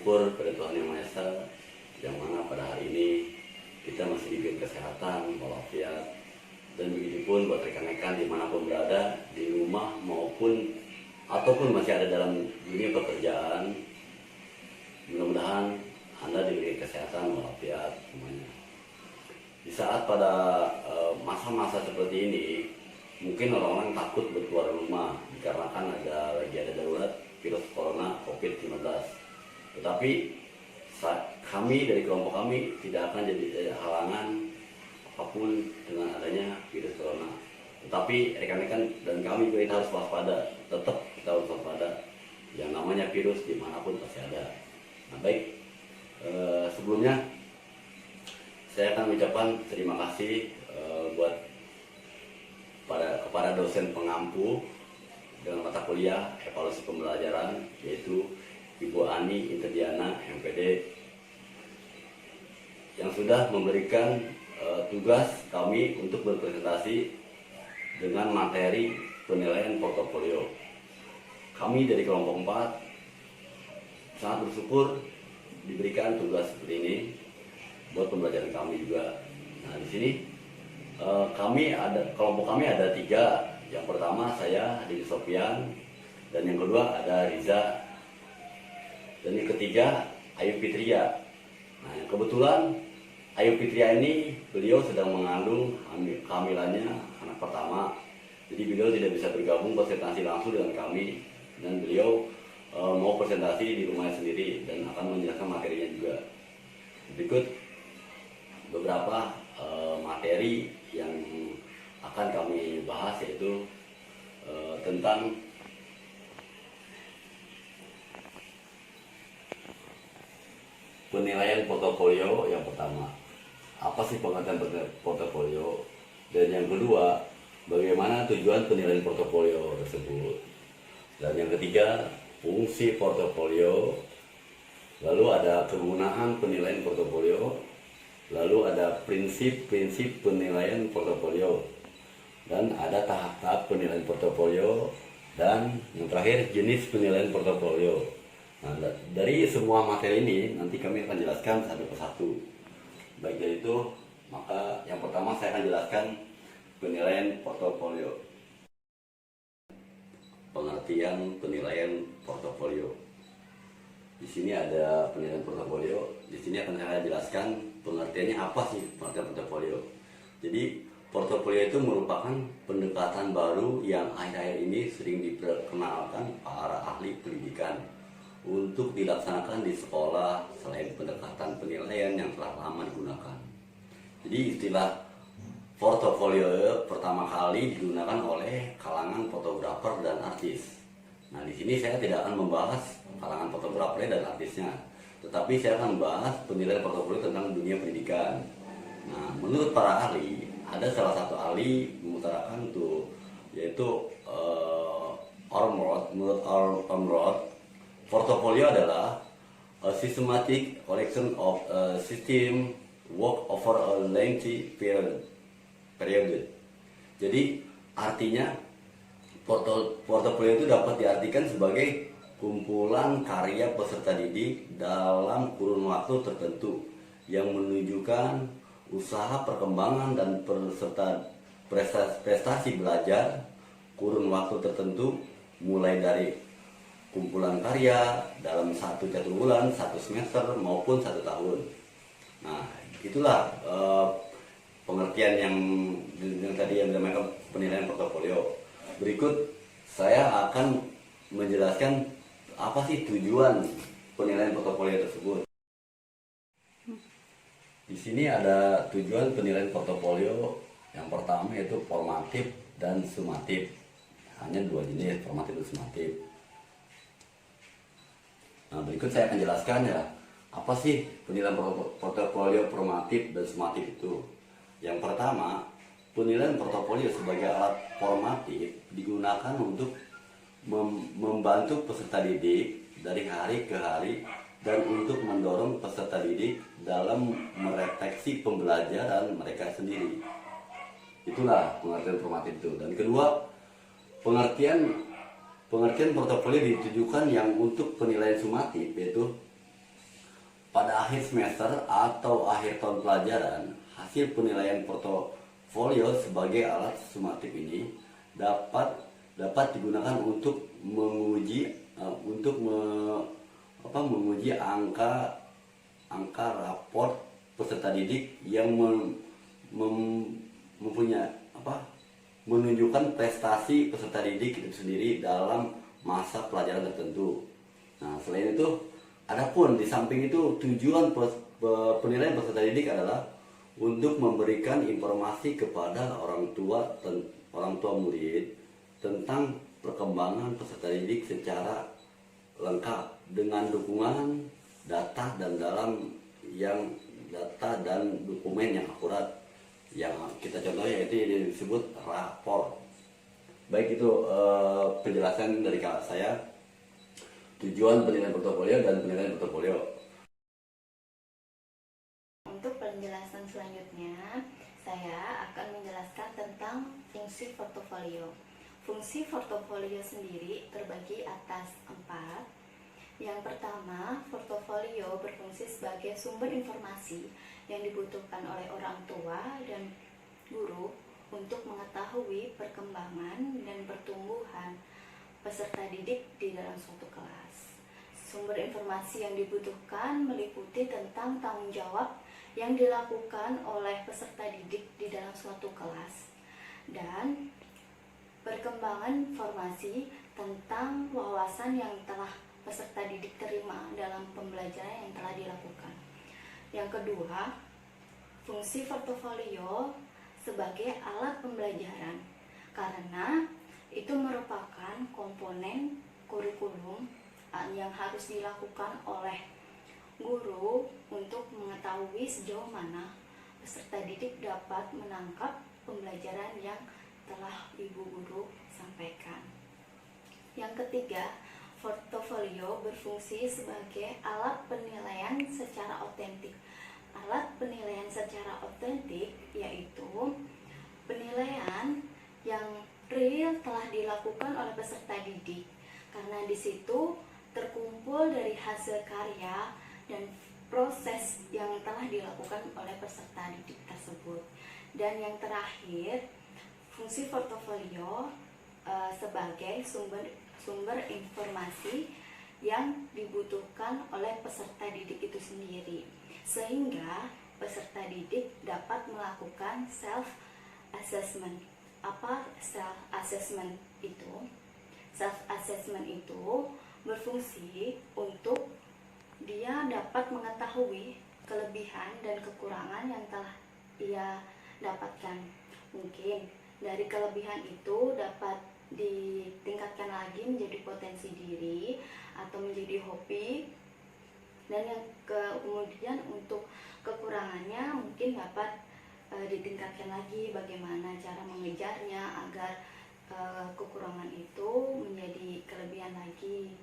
bersyukur pada Tuhan Yang Maha Esa, yang mana pada hari ini kita masih diberi kesehatan, walafiat, dan begitu pun buat rekan-rekan dimanapun berada, di rumah maupun ataupun masih ada dalam dunia pekerjaan. Mudah-mudahan Anda diberi kesehatan, walafiat semuanya. Di saat pada masa-masa seperti ini, mungkin orang-orang takut berkeluar rumah dikarenakan lagi ada darurat virus corona COVID-19. Tetapi kami dari kelompok kami tidak akan jadi halangan apapun dengan adanya virus corona. Tetapi rekan-rekan dan kami juga harus waspada, tetap kita harus waspada. Yang namanya virus dimanapun pasti ada. Nah baik, sebelumnya saya akan mengucapkan terima kasih kepada dosen pengampu dengan mata kuliah evaluasi pembelajaran, yaitu Ibu Ani Interdiana MPD, yang sudah memberikan tugas kami untuk berpresentasi dengan materi penilaian portofolio. Kami dari kelompok 4 sangat bersyukur diberikan tugas seperti ini buat pembelajaran kami juga. Nah di sini kelompok kami ada 3. Yang pertama saya Didi Sofian, dan yang kedua ada Riza, dan yang ketiga Ayu Fitria. Nah yang kebetulan Ayu Fitria ini beliau sedang mengandung kehamilannya anak pertama, jadi beliau tidak bisa bergabung presentasi langsung dengan kami, dan beliau mau presentasi di rumahnya sendiri dan akan menjelaskan materinya juga. Berikut beberapa materi yang akan kami bahas, yaitu tentang penilaian portofolio. Yang pertama, apa sih pengertian portofolio, dan yang kedua, bagaimana tujuan penilaian portofolio tersebut, dan yang ketiga, fungsi portofolio, lalu ada kegunaan penilaian portofolio, lalu ada prinsip-prinsip penilaian portofolio, dan ada tahap-tahap penilaian portofolio, dan yang terakhir jenis penilaian portofolio. Nah, dari semua materi ini nanti kami akan jelaskan satu persatu. Baik dari itu, maka yang pertama saya akan jelaskan penilaian portofolio. Pengertian penilaian portofolio. Di sini ada penilaian portofolio. Di sini akan saya jelaskan pengertiannya apa sih pengertian portofolio. Jadi portofolio itu merupakan pendekatan baru yang akhir-akhir ini sering diperkenalkan para ahli pendidikan untuk dilaksanakan di sekolah selain pendekatan penilaian yang telah lama digunakan. Jadi istilah portofolio pertama kali digunakan oleh kalangan fotografer dan artis. Nah, di sini saya tidak akan membahas kalangan fotografer dan artisnya, tetapi saya akan membahas penilaian portofolio tentang dunia pendidikan. Nah, menurut para ahli, ada salah satu ahli mengutarakan yaitu Ormrod. Menurut Ormrod, portofolio adalah a systematic collection of system work over a lengthy period. Jadi artinya portofolio itu dapat diartikan sebagai kumpulan karya peserta didik dalam kurun waktu tertentu yang menunjukkan usaha perkembangan dan prestasi belajar kurun waktu tertentu, mulai dari kumpulan karya dalam 1 catur bulan, 1 semester maupun 1 tahun. Nah, itulah pengertian yang tadi yang dinamakan penilaian portofolio. Berikut saya akan menjelaskan apa sih tujuan penilaian portofolio tersebut. Di sini ada tujuan penilaian portofolio. Yang pertama yaitu formatif dan sumatif. Hanya 2 jenis, formatif dan sumatif. Nah, berikut saya akan jelaskan ya, apa sih penilaian portofolio formatif dan sumatif itu. Yang pertama, penilaian portofolio sebagai alat formatif digunakan untuk membantu peserta didik dari hari ke hari dan untuk mendorong peserta didik dalam merefleksi pembelajaran mereka sendiri. Itulah pengertian formatif itu. Dan kedua, pengertian portofolio ditujukan yang untuk penilaian sumatif, yaitu pada akhir semester atau akhir tahun pelajaran, hasil penilaian portofolio sebagai alat sumatif ini dapat digunakan untuk menguji menguji angka raport peserta didik yang mempunyai menunjukkan prestasi peserta didik itu sendiri dalam masa pelajaran tertentu. Nah, selain itu, adapun di samping itu tujuan penilaian peserta didik adalah untuk memberikan informasi kepada orang tua murid tentang perkembangan peserta didik secara lengkap dengan dukungan data dan dokumen yang akurat. Yang kita contohnya itu disebut rapor. Baik, itu penjelasan dari saya tujuan penilaian portofolio dan penilaian portofolio. Untuk penjelasan selanjutnya, saya akan menjelaskan tentang fungsi portofolio. Fungsi portofolio sendiri terbagi atas 4. Yang pertama, portofolio berfungsi sebagai sumber informasi yang dibutuhkan oleh orang tua dan guru untuk mengetahui perkembangan dan pertumbuhan peserta didik di dalam suatu kelas. Sumber informasi yang dibutuhkan meliputi tentang tanggung jawab yang dilakukan oleh peserta didik di dalam suatu kelas dan perkembangan informasi tentang wawasan yang telah peserta didik terima dalam pembelajaran yang telah dilakukan. Yang kedua, fungsi portofolio sebagai alat pembelajaran karena itu merupakan komponen kurikulum yang harus dilakukan oleh guru untuk mengetahui sejauh mana peserta didik dapat menangkap pembelajaran yang telah ibu guru sampaikan. Yang ketiga, portofolio berfungsi sebagai alat penilaian secara otentik. Alat penilaian secara otentik yaitu penilaian yang real telah dilakukan oleh peserta didik, karena di situ terkumpul dari hasil karya dan proses yang telah dilakukan oleh peserta didik tersebut. Dan yang terakhir, fungsi portofolio sebagai sumber informasi yang dibutuhkan oleh peserta didik itu sendiri, sehingga peserta didik dapat melakukan self assessment. Apa self assessment itu? Self assessment itu berfungsi untuk dia dapat mengetahui kelebihan dan kekurangan yang telah ia dapatkan. Mungkin dari kelebihan itu dapat ditingkatkan lagi menjadi potensi diri atau menjadi hobi, dan yang kemudian untuk kekurangannya mungkin dapat ditingkatkan lagi bagaimana cara mengejarnya agar kekurangan itu menjadi kelebihan lagi.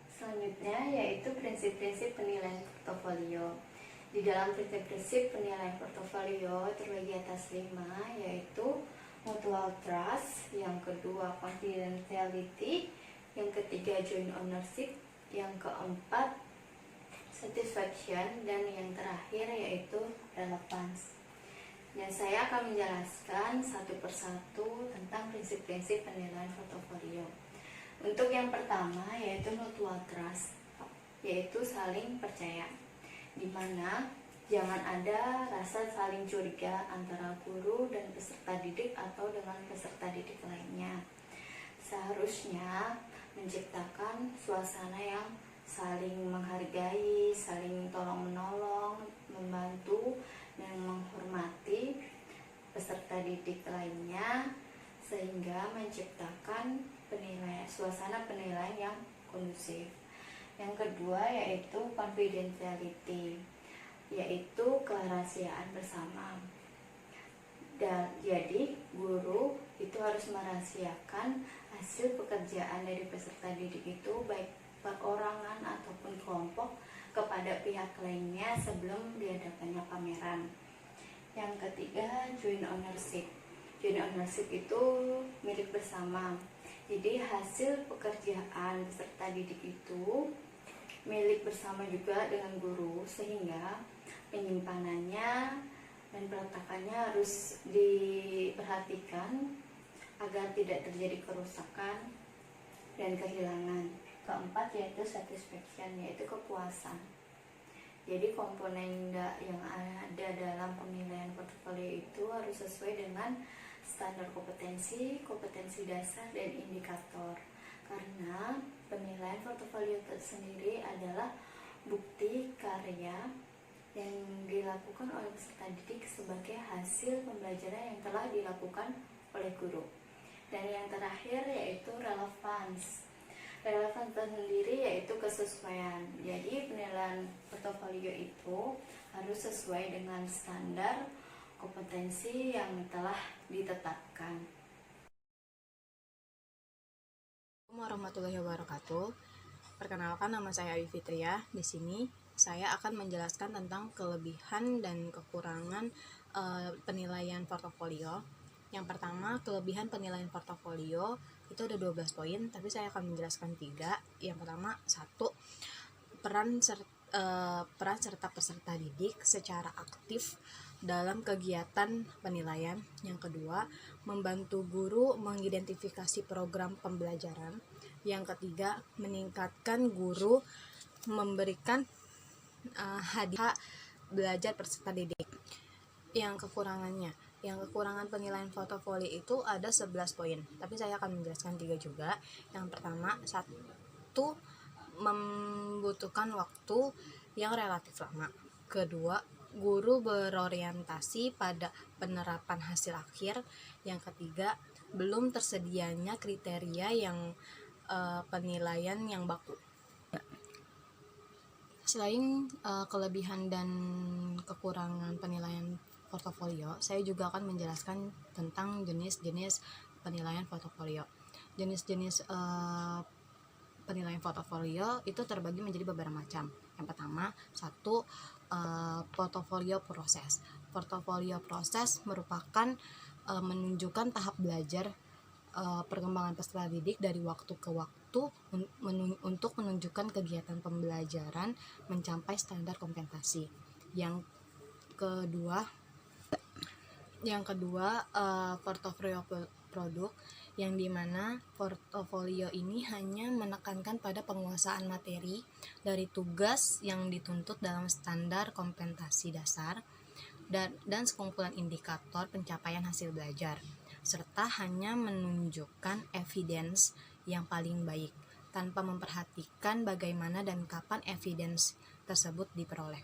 Selanjutnya yaitu prinsip-prinsip penilaian portofolio. Di dalam prinsip-prinsip penilaian portofolio terbagi atas 5, yaitu mutual trust, yang kedua confidentiality, yang ketiga joint ownership, yang keempat satisfaction, dan yang terakhir yaitu relevance. Dan saya akan menjelaskan satu persatu tentang prinsip-prinsip penilaian portofolio. Untuk yang pertama yaitu mutual trust, yaitu saling percaya, di mana jangan ada rasa saling curiga antara guru dan peserta didik atau dengan peserta didik lainnya. Seharusnya menciptakan suasana yang saling menghargai, saling tolong-menolong, membantu, dan menghormati peserta didik lainnya, sehingga menciptakan suasana penilaian yang kondusif. Yang kedua yaitu confidentiality, yaitu kerahasiaan bersama. Dan jadi guru itu harus merahasiakan hasil pekerjaan dari peserta didik itu, baik perorangan ataupun kelompok, kepada pihak lainnya sebelum diadakannya pameran. Yang ketiga joint ownership. Joint ownership itu milik bersama. Jadi hasil pekerjaan peserta didik itu milik bersama juga dengan guru, sehingga penyimpanannya dan peletakannya harus diperhatikan agar tidak terjadi kerusakan dan kehilangan. Keempat yaitu satisfaction, yaitu kepuasan. Jadi komponen yang ada dalam penilaian portofolio itu harus sesuai dengan standar kompetensi, kompetensi dasar, dan indikator. Karena penilaian portofolio tersendiri adalah bukti karya yang dilakukan oleh peserta didik sebagai hasil pembelajaran yang telah dilakukan oleh guru. Dan yang terakhir yaitu relevance. Relevance sendiri yaitu kesesuaian. Jadi penilaian portofolio itu harus sesuai dengan standar kompetensi yang telah ditetapkan. Assalamualaikum warahmatullahi wabarakatuh. Perkenalkan, nama saya Ayu Fitria. Di sini saya akan menjelaskan tentang kelebihan dan kekurangan penilaian portofolio. Yang pertama, kelebihan penilaian portofolio itu ada 12 poin, tapi saya akan menjelaskan 3. Yang pertama, 1, peran serta peserta didik secara aktif dalam kegiatan penilaian. Yang kedua, membantu guru mengidentifikasi program pembelajaran. Yang ketiga, meningkatkan guru memberikan hadiah belajar peserta didik. Yang kekurangan penilaian portofolio itu ada 11 poin, tapi saya akan menjelaskan 3 juga. Yang pertama, 1, membutuhkan waktu yang relatif lama. Kedua, guru berorientasi pada penerapan hasil akhir. Yang ketiga, belum tersedianya kriteria yang penilaian yang baku. Selain kelebihan dan kekurangan penilaian portofolio, saya juga akan menjelaskan tentang jenis-jenis penilaian portofolio. Jenis-jenis penilaian portofolio itu terbagi menjadi beberapa macam. Yang pertama, 1, portofolio proses. Portofolio proses merupakan menunjukkan tahap belajar perkembangan peserta didik dari waktu ke waktu untuk menunjukkan kegiatan pembelajaran mencapai standar kompetensi. Yang kedua, portofolio produk, yang dimana portofolio ini hanya menekankan pada penguasaan materi dari tugas yang dituntut dalam standar kompetensi dasar dan sekumpulan indikator pencapaian hasil belajar, serta hanya menunjukkan evidence yang paling baik tanpa memperhatikan bagaimana dan kapan evidence tersebut diperoleh.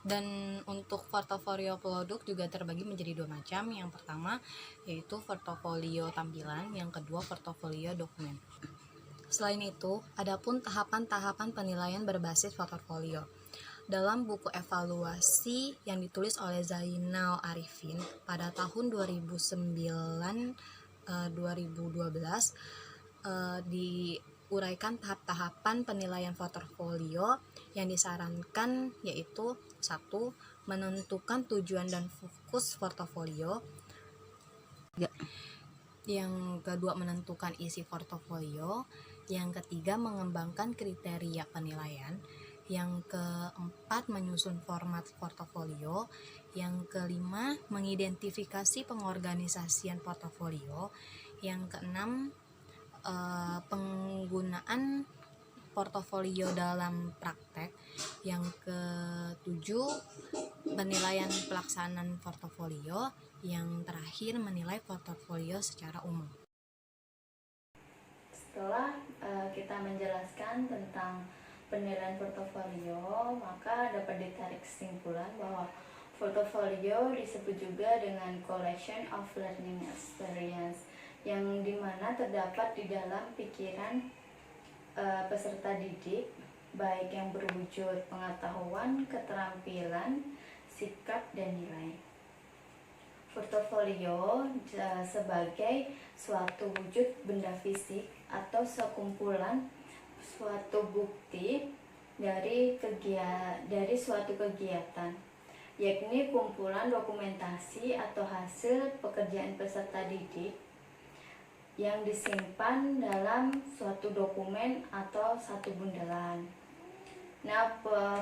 Dan untuk portofolio produk juga terbagi menjadi 2 macam. Yang pertama yaitu portofolio tampilan, yang kedua portofolio dokumen. Selain itu, adapun tahapan-tahapan penilaian berbasis portofolio. Dalam buku evaluasi yang ditulis oleh Zainal Arifin pada tahun 2009-2012 diuraikan tahap-tahapan penilaian portofolio yang disarankan, yaitu 1, menentukan tujuan dan fokus portofolio. Yang kedua, menentukan isi portofolio. Yang ketiga, mengembangkan kriteria penilaian. Yang keempat, menyusun format portofolio. Yang kelima, mengidentifikasi pengorganisasian portofolio. Yang keenam, penggunaan portofolio dalam praktek. Yang ketujuh, penilaian pelaksanaan portofolio. Yang terakhir, menilai portofolio secara umum. Setelah kita menjelaskan tentang penilaian portofolio, maka dapat ditarik kesimpulan bahwa portofolio disebut juga dengan collection of learning experience, yang dimana terdapat di dalam pikiran peserta didik, baik yang berwujud pengetahuan, keterampilan, sikap, dan nilai. Portofolio sebagai suatu wujud benda fisik atau sekumpulan suatu bukti dari suatu kegiatan, yakni kumpulan dokumentasi atau hasil pekerjaan peserta didik yang disimpan dalam suatu dokumen atau satu bundelan. Nah,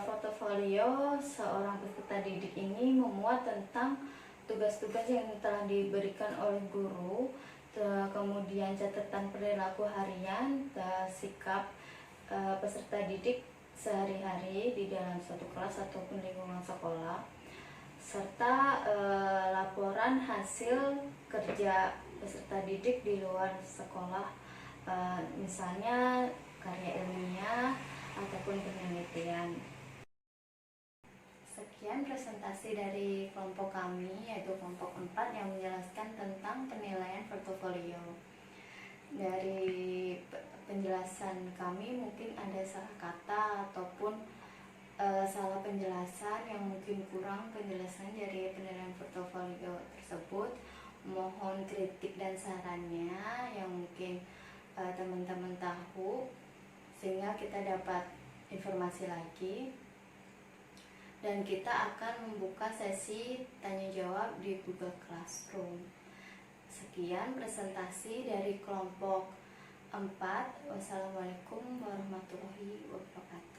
portofolio seorang peserta didik ini memuat tentang tugas-tugas yang telah diberikan oleh guru, kemudian catatan perilaku harian, sikap peserta didik sehari-hari di dalam suatu kelas ataupun lingkungan sekolah, serta laporan hasil kerja peserta didik di luar sekolah, misalnya karya ilmiah ataupun penelitian. Sekian presentasi dari kelompok kami, yaitu kelompok 4 yang menjelaskan tentang penilaian portofolio. Dari penjelasan kami mungkin ada salah kata ataupun salah penjelasan yang mungkin kurang penjelasan dari penilaian portofolio tersebut. Mohon kritik dan sarannya yang mungkin teman-teman tahu, sehingga kita dapat informasi lagi, dan kita akan membuka sesi tanya jawab di Google Classroom. Sekian presentasi dari kelompok 4. Wassalamualaikum warahmatullahi wabarakatuh.